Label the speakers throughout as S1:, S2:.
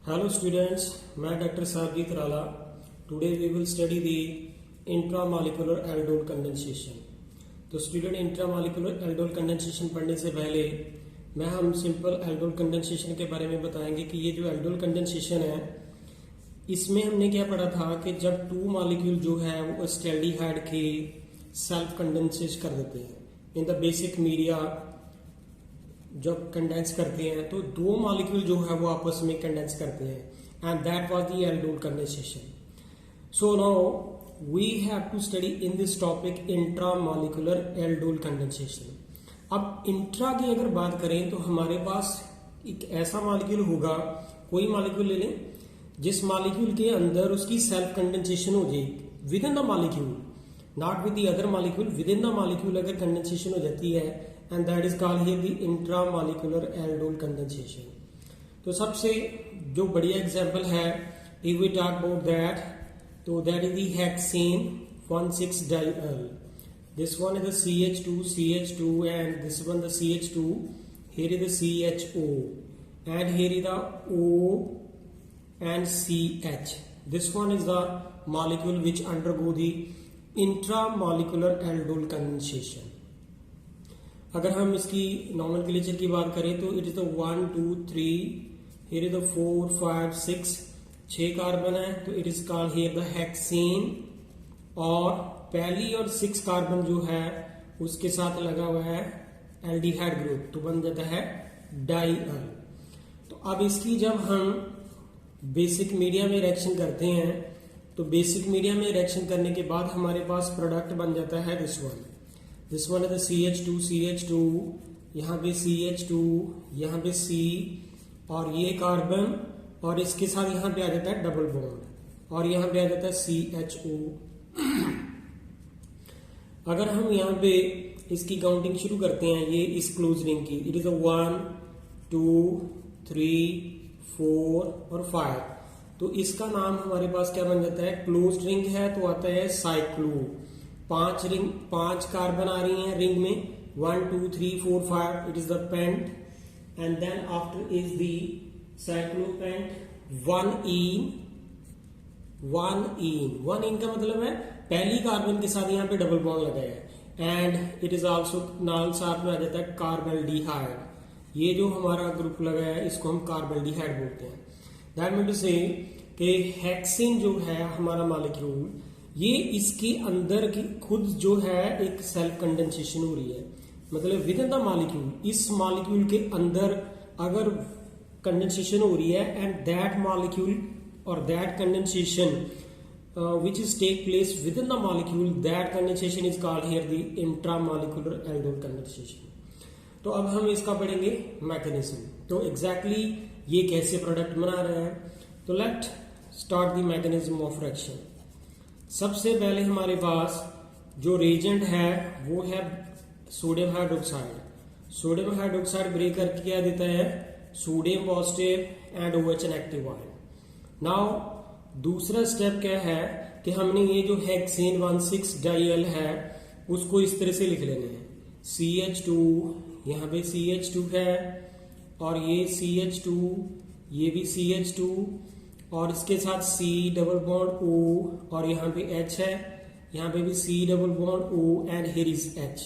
S1: Hello students, मैं doctor Sahabjeet Rala. Today we will study the intramolecular aldol condensation. तो student intramolecular aldol condensation पढ़ने से पहले हम सिंपल एल्डोल कंडेंसेशन के बारे में बताएंगे कि ये जो एल्डोल कंडेंसेशन है इसमें हमने क्या पढ़ा था कि जब टू मॉलिक्यूल जो है वो एस्टेल्डिहाइड के सेल्फ कंडेंसेस कर देते हैं इन द बेसिक मीडिया. जब कंडेंस करते हैं तो दो मॉलिक्यूल जो है वो आपस में कंडेंस करते हैं and that was the aldol condensation. So now we have to study in this topic intramolecular aldol condensation. अब इंट्रा की अगर बात करें तो हमारे पास एक ऐसा मॉलिक्यूल होगा, कोई मॉलिक्यूल ले लें जिस मॉलिक्यूल के अंदर उसकी सेल्फ कंडेंसेशन हो जाएगी within the molecule, not with the other molecule, within the molecule अगर कंडेंसेशन हो जाती है and that is called here the intramolecular aldol condensation. तो सबसे जो बढ़िया एग्जांपल है if we talk about that, तो that is the hexane 1,6-diol. This one is the CH2 and this one the CH2. Here is the CHO and here is the O and CH. This one is the molecule which undergo the intramolecular aldol condensation. अगर हम इसकी nomenclature की बात करें तो it is the 1 2 3, here is the 4 5 6, 6 carbon है तो it is called here the hexane. और पहली और 6 कार्बन जो है उसके साथ लगा हुआ है एल्डिहाइड ग्रुप तो बन जाता है डाइअल. तो अब इसकी जब हम बेसिक मीडिया में रिएक्शन करते हैं तो बेसिक मीडिया में रिएक्शन करने के बाद हमारे पास प्रोडक्ट बन जाता है दिस वन है द CH2, यहाँ पे CH2, यहाँ पे C और ये कार्बन और इसके साथ यहाँ पे आ जाता है डबल बॉन्ड और यहाँ पे आ जाता है CHO. अगर हम यहाँ पे इसकी काउंटिंग शुरू करते हैं ये इस क्लोज रिंग की, इट इज 1 2 3 4 और 5, तो इसका नाम हमारे पास क्या बन जाता है, क्लोज रिंग है तो आता है साइक्लो. 5 कार्बन आ रही हैं रिंग में 1 2 3 4 5, it is the pent and then after is the cyclopent. 1 ene का मतलब है पहली कार्बन के साथ यहाँ पे डबल बॉन्ड लगाया है एंड इट इज ऑल्सो नाल साथ में आ जाता है कार्बल्डिहाइड. ये जो हमारा ग्रुप लगा है इसको हम कार्बल्डिहाइड बोलते हैं. दैट मीन टू से कि हेक्सेन जो है हमारा मॉलिक्यूल ये इसके अंदर की खुद जो है एक सेल्फ कंडेंसेशन हो रही है, मतलब विद इन द मॉलिक्यूल, इस मॉलिक्यूल के अंदर अगर कंडेंसेशन हो रही है एंड दैट मॉलिक्यूल और that condensation which is take place within the molecule, that condensation is called here the intramolecular aldol condensation. तो अब हम इसका पढ़ेंगे मैकेनिज्म. तो एग्जैक्टली ये कैसे प्रोडक्ट बना रहे हैं, तो let start the mechanism of reaction. सबसे पहले हमारे पास जो रिएजेंट है वो है sodium hydroxide. Sodium hydroxide break करके क्या देता है, sodium positive and OH negative ion. Now दूसरा स्टेप क्या है कि हमने ये जो हेक्सेन 1,6-diol है उसको इस तरह से लिख लेने हैं. CH2, यहाँ पे CH2 है और ये CH2, ये भी CH2 और इसके साथ C डबल बॉन्ड O और यहाँ पे H है, यहाँ पे भी C double bond O and here is H.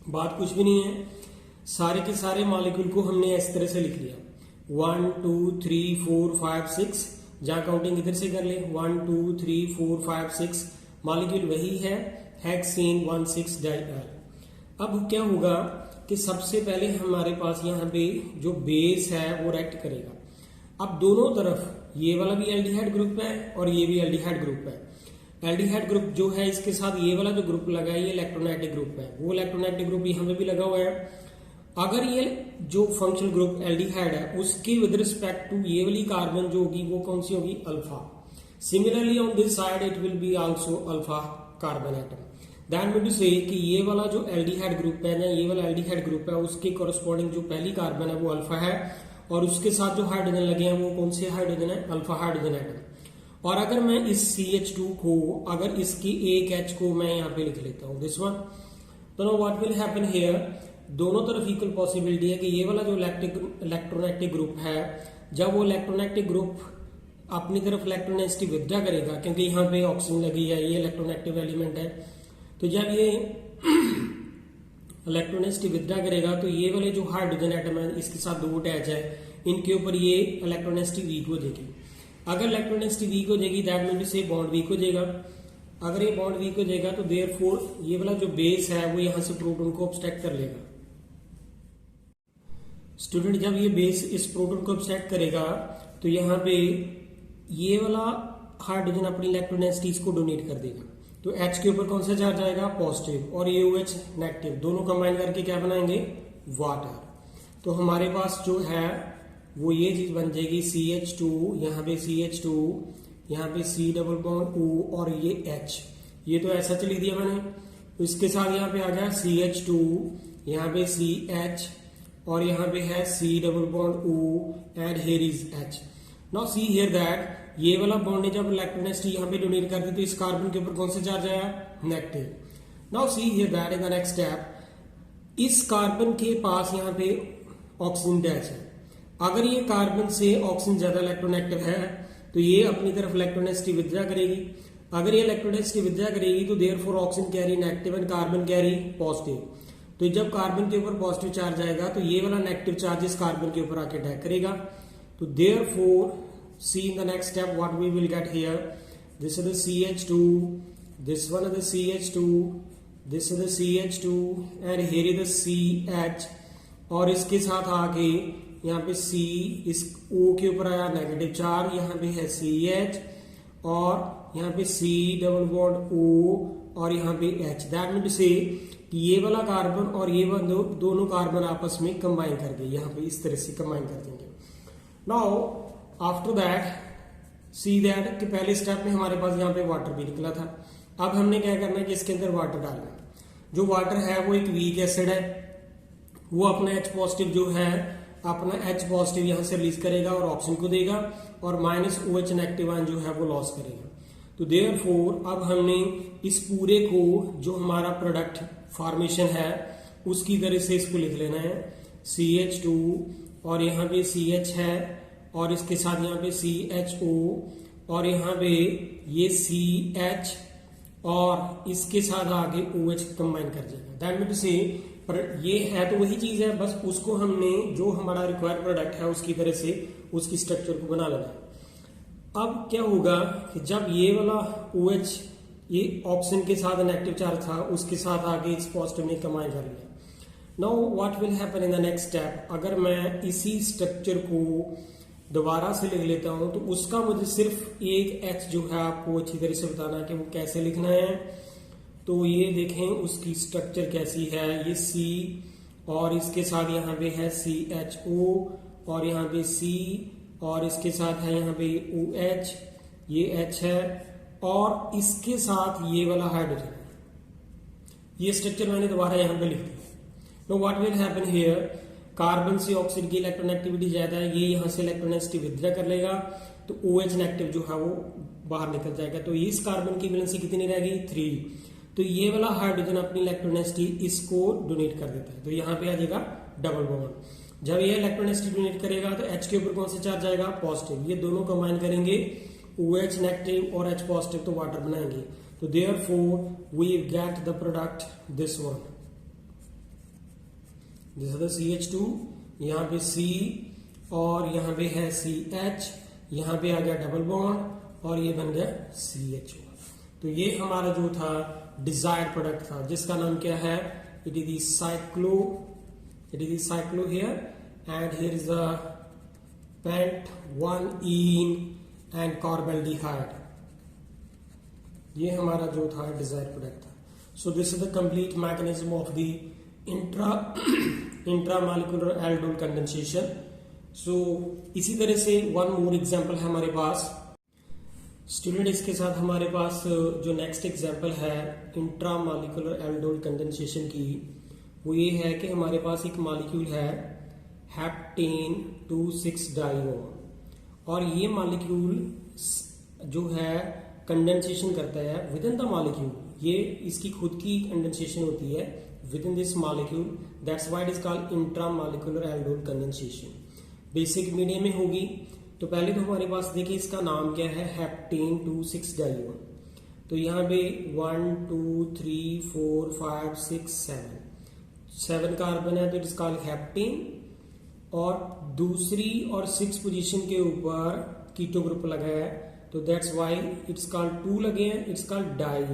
S1: बात कुछ भी नहीं है, सारे के सारे मॉलिक्यूल को हमने इस तरह से लिख लिया 1 2 3 4 5 6. जहां काउंटिंग इधर से कर ले 1 2 3 4 5 6, मॉलिक्यूल वही है हेक्सेन 1,6-diol. अब क्या होगा कि सबसे पहले हमारे पास यहाँ पे जो बेस है वो रिएक्ट करेगा. अब दोनों तरफ ये वाला भी एल्डिहाइड ग्रुप है और ये भी एल्डिहाइड ग्रुप है. एल्डिहाइड ग्रुप जो है इसके साथ ये वाला जो ग्रुप लगा है ये इलेक्ट्रोनेगेटिव ग्रुप है, वो इलेक्ट्रोनेगेटिव ग्रुप यहाँ पे भी लगा हुआ है. अगर ये जो फंक्शनल ग्रुप एल्डिहाइड है उसकी विद रिस्पेक्ट टू ये वाली कार्बन जो होगी वो कौन सी होगी, alpha. Similarly on this side it will be also alpha carbon atom. That mean to say कि ये वाला जो एल्डिहाइड ग्रुप है ना, ये वाला एल्डिहाइड ग्रुप है उसके कोरस्पॉन्डिंग जो पहली कार्बन है वो अल्फा है और उसके साथ जो हाइड्रोजन लगे हैं वो कौन से हाइड्रोजन है, अल्फा हाइड्रोजन एटम. और अगर मैं इस CH2 को, अगर इसकी एक H को मैं यहाँ पे लिख लेता हूँ दिस वन, तो know what will happen here, दोनों तरफ इक्वल पॉसिबिलिटी है कि ये वाला जो इलेक्ट्रोनेगेटिव ग्रुप है जब वो इलेक्ट्रोनेगेटिव ग्रुप अपनी तरफ इलेक्ट्रोनेगेटिविटी विथड्रा करेगा, क्योंकि यहाँ पे ऑक्सीजन लगी है, ये इलेक्ट्रोनेगेटिव एलिमेंट है, तो जब ये इलेक्ट्रोनेगेटिविटी विथड्रा करेगा तो ये वाले जो हाइड्रोजन एटम है इसके साथ दो अटैच है, इनके ऊपर ये इलेक्ट्रोनेगेटिविटी वीक हो जाएगी। अगर इलेक्ट्रोनेगेटिविटी वीक हो जाएगी दैट मीन से बॉन्ड वीक हो जाएगा। अगर ये बॉन्ड वीक हो जाएगा तो देयरफॉर ये वाला जो बेस है वो यहाँ से प्रोटॉन को ऑब्स्ट्रैक्ट कर लेगा। स्टूडेंट जब ये बेस इस प्रोटॉन को ऑब्स्ट्रैक्ट करेगा तो यहाँ पे ये वाला हाइड्रोजन अपनी इलेक्ट्रोनेगेटिविटी को डोनेट कर देगा, तो H के ऊपर कौन सा चार्ज आएगा, पॉजिटिव, और ये OH नेगेटिव, दोनों कंबाइन करके क्या बनाएंगे, वाटर। तो हमारे पास जो है वो ये चीज बन जाएगी CH2, यहाँ पे CH2, यहाँ पे C डबल बॉन्ड O और ये H, ये तो ऐसा चली दिया मैंने। तो इसके साथ यहाँ पे आ गया CH2, यहाँ पे CH और यहाँ पे है C double bond O and here is H। Now see here that ये वाला बॉन्ड ने जब इलेक्ट्रोनेगेटिविटी यहाँ पे डोनेट कर दी तो इस कार्बन के ऊपर कौन सा चार्ज आया, negative. Now see here that in the next step इस कार्बन के पास यहाँ पे ऑक्सीजन अटैच है। अगर ये कार्बन से ऑक्सीजन ज्यादा इलेक्ट्रोनेगेटिव है तो ये अपनी तरफ इलेक्ट्रोनेगेटिविटी विथड्रा करेगी। अगर ये इलेक्ट्रोनेगेटिविटी विथड्रा करेगी तो therefore oxygen carry negative and carbon carry positive. तो जब कार्बन के ऊपर पॉजिटिव चार्ज आएगा तो ये वाला नेगेटिव चार्ज इस कार्बन के ऊपर आके अटैक करेगा। तो therefore see in the next step what we will get here, this is the CH2, this one is the CH2, this is the CH2 and here is the CH, और इसके साथ आगे यहाँ पे C, इस O के ऊपर आया नेगेटिव चार्ज, यहाँ पे है CH और यहाँ पे C डबल बॉन्ड O और यहाँ पे H। That mean to say कि ये वाला कार्बन और ये दोनों कार्बन आपस में कंबाइन करके यहाँ पे इस तरह से कंबाइन कर देंगे। Now after that see that कि पहले स्टेप में हमारे पास यहाँ पे वाटर भी निकला था। अब हमने क्या करना है कि इसके अंदर वाटर डालना है। जो वाटर है वो एक वीक एसिड है, वो अपना H पॉजिटिव जो है अपना H पॉजिटिव यहाँ से रिलीज करेगा और ऑक्सीजन को देगा और माइनस OH नेगेटिव आयन जो है वो लॉस करेगा। तो देयरफॉर अब हमने इस पूरे को जो हमारा प्रोडक्ट फॉर्मेशन है उसकी तरह से इसको लिख लेना है CH2 और यहाँ पे CH है और इसके साथ यहाँ पे CHO और यहाँ पे ये CH और इसके साथ आगे OH कंबाइन कर देगा। दैट मीन टू से पर ये है तो वही चीज है, बस उसको हमने जो हमारा रिक्वायर्ड प्रोडक्ट है उसकी तरह से उसकी स्ट्रक्चर को बना लेना है। अब क्या होगा कि जब ये वाला OH ये ऑक्सीजन के साथ नेगेटिव चार्ज था उसके साथ आगे इस पॉजिटिव ने कंबाइन कर लिया। Now what will happen in the next step, अगर मैं इसी स्ट्रक्चर को दोबारा से लिख लेता हूं तो उसका मुझे सिर्फ एक H जो है आपको अच्छी तरह से बताना है कि वो कैसे लिखना है। तो ये देखें उसकी स्ट्रक्चर कैसी है, ये C और इसके साथ यहाँ पे है CHO और यहाँ पे C और इसके साथ है यहाँ पे OH, ये H है और इसके साथ ये वाला हाइड्रोजन। ये स्ट्रक्चर मैंने दोबारा यहाँ पे लिख दिया। Know what will happen here, carbon से ऑक्सीजन की इलेक्ट्रोनेगेटिविटी ज्यादा है, ये यहाँ से इलेक्ट्रोनेगेटिविटी विथड्रा कर लेगा तो OH नेगेटिव जो है वो बाहर निकल जाएगा। तो इस कार्बन की वैलेंसी कितनी रहेगी, 3। तो ये वाला हाइड्रोजन अपनी इलेक्ट्रोनेगेटिविटी इसको डोनेट कर देता है, तो यहाँ पे आ जाएगा डबल बॉन्ड। जब ये इलेक्ट्रोनेगेटिविटी डोनेट करेगा तो H के ऊपर कौन सा चार्ज आएगा, पॉजिटिव। ये दोनों कंबाइन करेंगे OH नेगेटिव और H पॉजिटिव तो वाटर बनाएंगे। तो therefore we get the product this one, this is the CH2, यहाँ पे C और यहाँ पे है CH, यहाँ पे आ गया डबल बॉन्ड और ये बन गया CHO। तो ये हमारा जो था डिजायर्ड प्रोडक्ट था जिसका नाम क्या है, it is cyclo, it is cyclo here and here is the pent 1-ene and carbaldehyde. ये हमारा जो था डिजायर्ड प्रोडक्ट था। So this is the complete mechanism of the intramolecular aldol condensation. सो इसी तरह से वन मोर एग्जांपल है हमारे पास स्टूडेंट। इसके साथ हमारे पास जो नेक्स्ट एग्जांपल है इंट्रामॉलिक्यूलर एल्डोल कंडेंसेशन की, वो ये है कि हमारे पास एक मॉलिक्यूल है हेप्टेन 2,6-dione और ये मॉलिक्यूल जो है कंडेंसेशन करता है विद इन द मॉलिक्यूल। ये इसकी खुद की कंडेंसेशन होती है within this molecule, that's why it is called intramolecular aldol condensation। Basic medium में होगी। तो पहले तो हमारे पास देखिए इसका नाम क्या है, हेप्टेन 2,6 डाइओन। तो यहाँ पे 1 2 3 4 5 6 7 कार्बन है, तो इट इज कॉल्ड हेप्टेन। और दूसरी और 6 पोजीशन के ऊपर कीटो ग्रुप लगा है, तो दैट्स वाई इट्स कॉल्ड 2 लगे हैं, इट्स कॉल्ड डाई।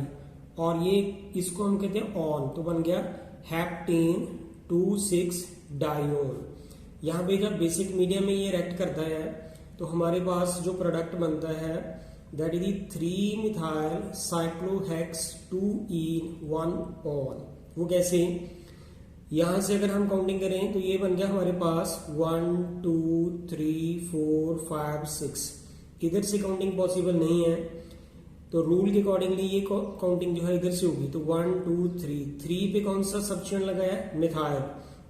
S1: और ये इसको हम कहते हैं ऑन, तो बन गया हेप्टेन 2,6 डाइओन। यहाँ पे जब बेसिक मीडियम में ये रिएक्ट करता है तो हमारे पास जो प्रोडक्ट बनता है that is 3 methyl साइक्लोहेक्स 2-ene-1 on. वो कैसे, यहां से अगर हम काउंटिंग करें तो ये बन गया हमारे पास 1 2 3 4 5 6। इधर से काउंटिंग पॉसिबल नहीं है, तो रूल के अकॉर्डिंगली ये काउंटिंग जो है इधर से होगी। तो 1 2 3 पे कौन सा सब्स्टिट्यूएंट लगा है, मिथाइल,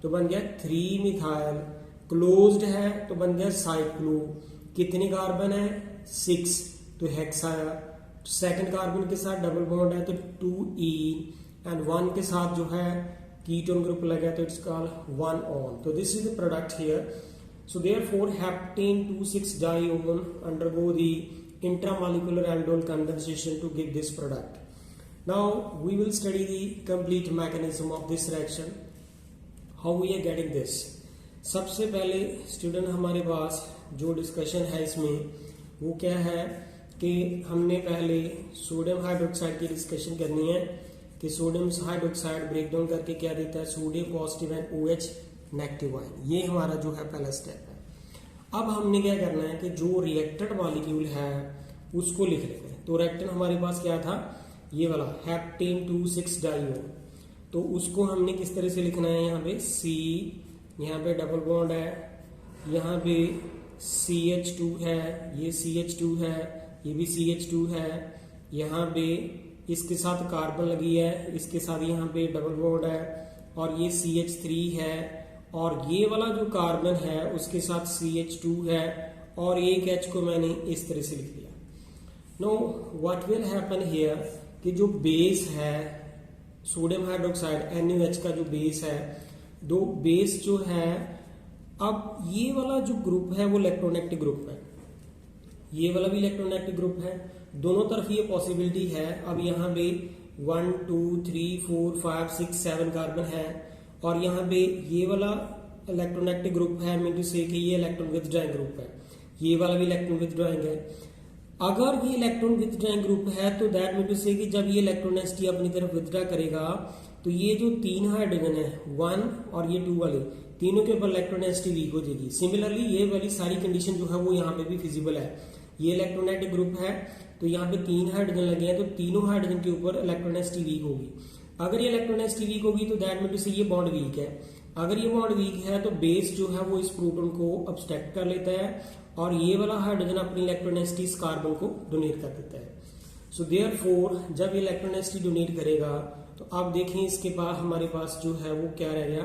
S1: तो बन गया 3 मिथाइल। क्लोज्ड है तो बन गया साइक्लो। कितने कार्बन है, 6, तो हेक्स आया। सेकंड कार्बन के साथ डबल बॉन्ड है तो 2 एंड 1 के साथ जो है कीटोन ग्रुप लगा, तो इट्स कॉल्ड 1 ऑन। तो this is the product here. So therefore heptane 2,6 dione undergo the intramolecular aldol condensation to give this product. Now we will study the complete mechanism of this reaction, how we are getting this. सबसे पहले student हमारे पास जो discussion है इसमें वो क्या है कि हमने पहले सोडियम हाइड्रोक्साइड की डिस्कशन करनी है कि सोडियम हाइड्रोक्साइड ब्रेक डाउन करके क्या देता है, sodium positive and OH negative ion. ये हमारा जो है पहला स्टेप है। अब हमने क्या करना है कि जो रिएक्टेड मॉलिक्यूल है उसको लिख लेते हैं। तो रिएक्टेंट हमारे पास क्या था, ये वाला हेप्टेन 2,6 डाइओन। तो उसको हमने किस तरह से लिखना है, यहाँ पे C, यहाँ पे डबल बॉन्ड है, यहाँ पे CH2 है, ये CH2 है, ये भी CH2 है, यहाँ पे इसके साथ कार्बन लगी है, इसके साथ यहाँ पे डबल बॉन्ड है, और ये CH3 है, और ये वाला जो कार्बन है उसके साथ CH2 है, और एक H को मैंने इस तरह से लिख दिया। Know what will happen here कि जो बेस है सोडियम हाइड्रोक्साइड NaOH का जो बेस है, दो बेस जो है, अब ये वाला जो ग्रुप है वो इलेक्ट्रोनेगेटिव ग्रुप है, ये वाला भी इलेक्ट्रोनेगेटिव ग्रुप है, दोनों तरफ ये पॉसिबिलिटी है। अब यहाँ पे 1 2 3 4 5 6 7 कार्बन है, और यहाँ पे ये वाला इलेक्ट्रोनेगेटिव ग्रुप है, मीन टू से कि ये इलेक्ट्रॉन विथड्रॉइंग ग्रुप है, ये वाला भी इलेक्ट्रॉन विथड्रॉइंग है। अगर ये इलेक्ट्रॉन विथड्रॉइंग ग्रुप है तो दैट मीन टू से कि जब ये इलेक्ट्रोनेसिटी अपनी तरफ विथड्रॉ करेगा तो ये जो 3 हाइड्रोजन है 1 और ये 2 वाले तीनों के ऊपर इलेक्ट्रोनेसिटी वीक हो जाएगी। सिमिलरली ये वाली सारी कंडीशन जो है वो यहाँ पे भी फिजिबल है। ये इलेक्ट्रोनेगेटिव ग्रुप है तो यहाँ पे 3 हाइड्रोजन लगे हैं, तो तीनों हाइड्रोजन के ऊपर इलेक्ट्रोनेसिटी वीक होगी। अगर ये इलेक्ट्रोनेसिटी वीक होगी तो दैट मीन टू से ये बॉन्ड वीक है। अगर ये बॉन्ड वीक है तो बेस जो है वो इस प्रोटॉन को अब्स्ट्रैक्ट कर लेता है, और ये वाला हाइड्रोजन अपनी इलेक्ट्रोनेसिटी इस कार्बन को डोनेट कर देता है। सो देयरफॉर जब ये इलेक्ट्रोनेसिटी डोनेट करेगा तो आप देखें इसके पास हमारे पास जो है वो क्या रह गया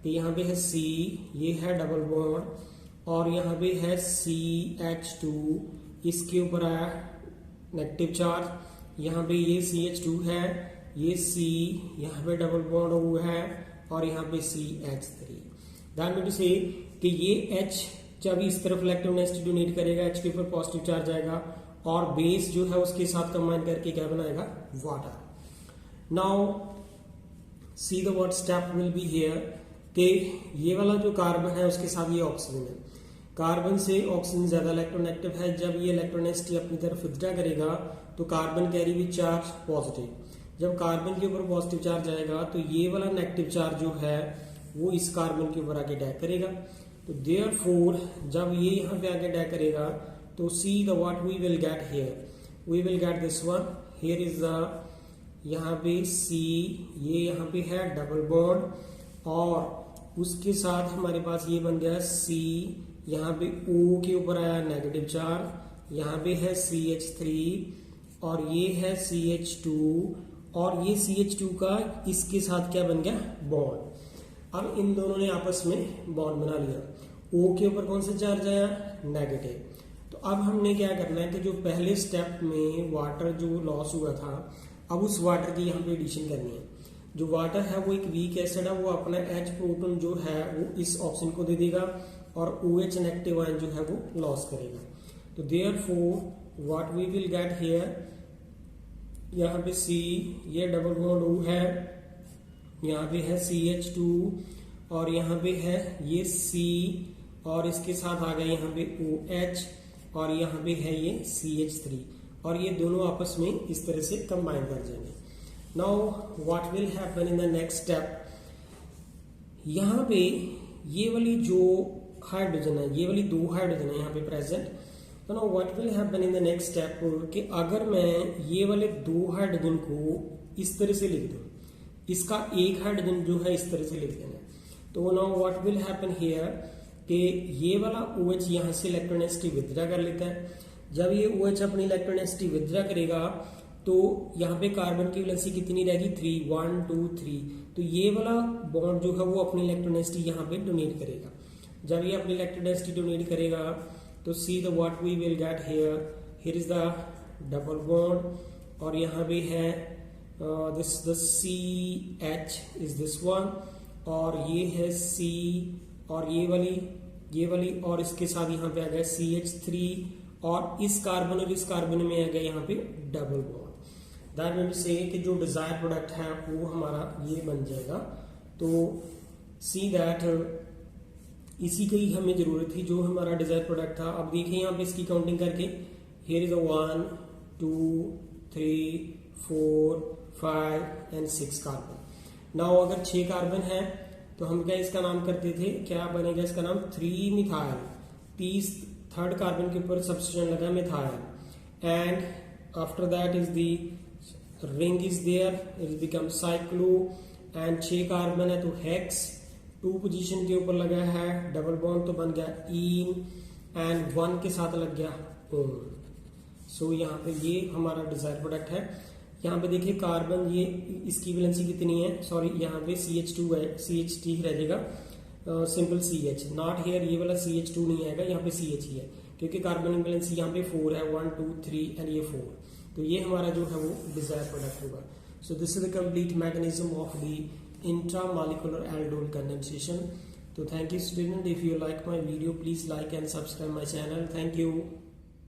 S1: कि यहाँ पे है C, ये है डबल बॉन्ड, और यहाँ पे है CH2, इसके ऊपर आया नेगेटिव चार्ज, यहाँ पे ये CH2 है, ये C, यहाँ पे डबल बॉन्ड हुआ है, और यहाँ पे CH3। That mean to say कि ये H जब इस तरफ इलेक्ट्रोनेसिटी डोनेट करेगा, H के ऊपर पॉजिटिव चार्ज आएगा, और बेस जो है उसके साथ कंबाइन करके क्या बनाएगा, water. Now see the what step will be here कि ये वाला जो कार्बन है उसके साथ ये ऑक्सीजन है, कार्बन से ऑक्सीजन ज्यादा इलेक्ट्रोनेगेटिव है। जब ये इलेक्ट्रोनेसिटी अपनी तरफ विथड्रॉ करेगा तो carbon carry with charge positive, जब कार्बन के ऊपर पॉजिटिव चार्ज आएगा तो ये वाला नेगेटिव चार्ज जो है वो इस कार्बन के ऊपर आके अटैक करेगा। तो देयरफॉर जब ये यहाँ पे आके अटैक करेगा तो see the what we will get here, we will get this one, here is the, यहाँ पे C, ये यहाँ पे है डबल बॉन्ड, और उसके साथ हमारे पास ये बन गया C, यहाँ पे O के ऊपर आया नेगेटिव चार्ज, यहाँ पे है CH3, और ये है CH2, और ये CH2 का इसके साथ क्या बन गया, बॉन्ड। अब इन दोनों ने आपस में बॉन्ड बना लिया। O के ऊपर कौन सा चार्ज आया, नेगेटिव। तो अब हमने क्या करना है कि जो पहले स्टेप में वाटर जो लॉस हुआ था, अब उस वाटर की यहाँ पे एडिशन करनी है। जो वाटर है वो एक वीक एसिड है, वो अपना H प्रोटॉन जो है वो इस ऑप्शन को दे देगा, और OH नेगेटिव आयन जो है वो लॉस करेगा। तो therefore what we will get here, यहाँ पे C, ये डबल बॉन्ड O है, यहाँ पे है CH2 और यहाँ पे है ये C और इसके साथ आ गया यहाँ पे OH और यहाँ पे है ये CH3 और ये दोनों आपस में इस तरह से कंबाइन कर जाएंगे। Now what will happen in the next step, यहाँ पे ये वाली जो हाइड्रोजन है, ये वाली 2 हाइड्रोजन है यहाँ पे प्रेजेंट। तो now what will happen in the next step कि अगर मैं ये वाले 2 हाइड्रोजन को इस तरह से लिख दूं, इसका एक हाइड्रोजन जो है इस तरह से लिख देना। तो now what will happen here कि ये वाला OH यहाँ से इलेक्ट्रोनेगेटिविटी विथड्रा कर लेता है। जब ये OH अपनी इलेक्ट्रोनेगेटिविटी विथड्रा करेगा तो यहाँ पे कार्बन की वैलेंसी कितनी रहेगी, 3, 1, 2, 3। तो ये वाला बॉन्ड जो है वो अपनी इलेक्ट्रोनेगेटिविटी यहाँ पे डोनेट करेगा। जब ये अपनी इलेक्ट्रोनेगेटिविटी डोनेट करेगा तो see the what we will get here is the double bond और यहाँ पे है this the CH is this one और ये है C और ये वाली और इसके साथ यहाँ पे आ गया CH3 और इस कार्बन और इस कार्बन में आ गया यहाँ पे डबल बॉन्ड। दैट मीन से कि जो डिजायर प्रोडक्ट है वो हमारा ये बन जाएगा। तो सी दैट इसी की ही हमें जरूरत थी जो हमारा डिजायर प्रोडक्ट था। अब देखिए यहाँ पे इसकी काउंटिंग करके, here is 1, 2, 3, 4, 5 and 6 carbon. Now अगर 6 कार्बन है तो हम क्या इसका नाम करते थे, क्या बनेगा इसका नाम 3 मिथाइल। थर्ड कार्बन के ऊपर सब्स्टिट्यूशन लगा methyl and after that is the ring is there, it become cyclo and 6 carbon है तो हेक्स। 2 पोजीशन के ऊपर लगा है डबल बॉन्ड तो बन गया ईन एंड 1 के साथ लग गया ओन। सो यहाँ पे ये हमारा डिजायर प्रोडक्ट है। यहाँ पे देखिए कार्बन ये इसकी वैलेंसी कितनी है, सॉरी यहाँ पे CH2 है, CH3 रह जाएगा, सिंपल CH नॉट हियर, ये वाला CH2 नहीं आएगा, यहाँ पे CH ही है क्योंकि कार्बन की वैलेंसी यहाँ पे 4 है, 1, 2, 3 एंड ये 4। तो ये हमारा जो है वो डिजायर प्रोडक्ट होगा। So this is the complete mechanism of the intramolecular aldol condensation. तो thank you student, if you like my video please like and subscribe my channel. Thank you.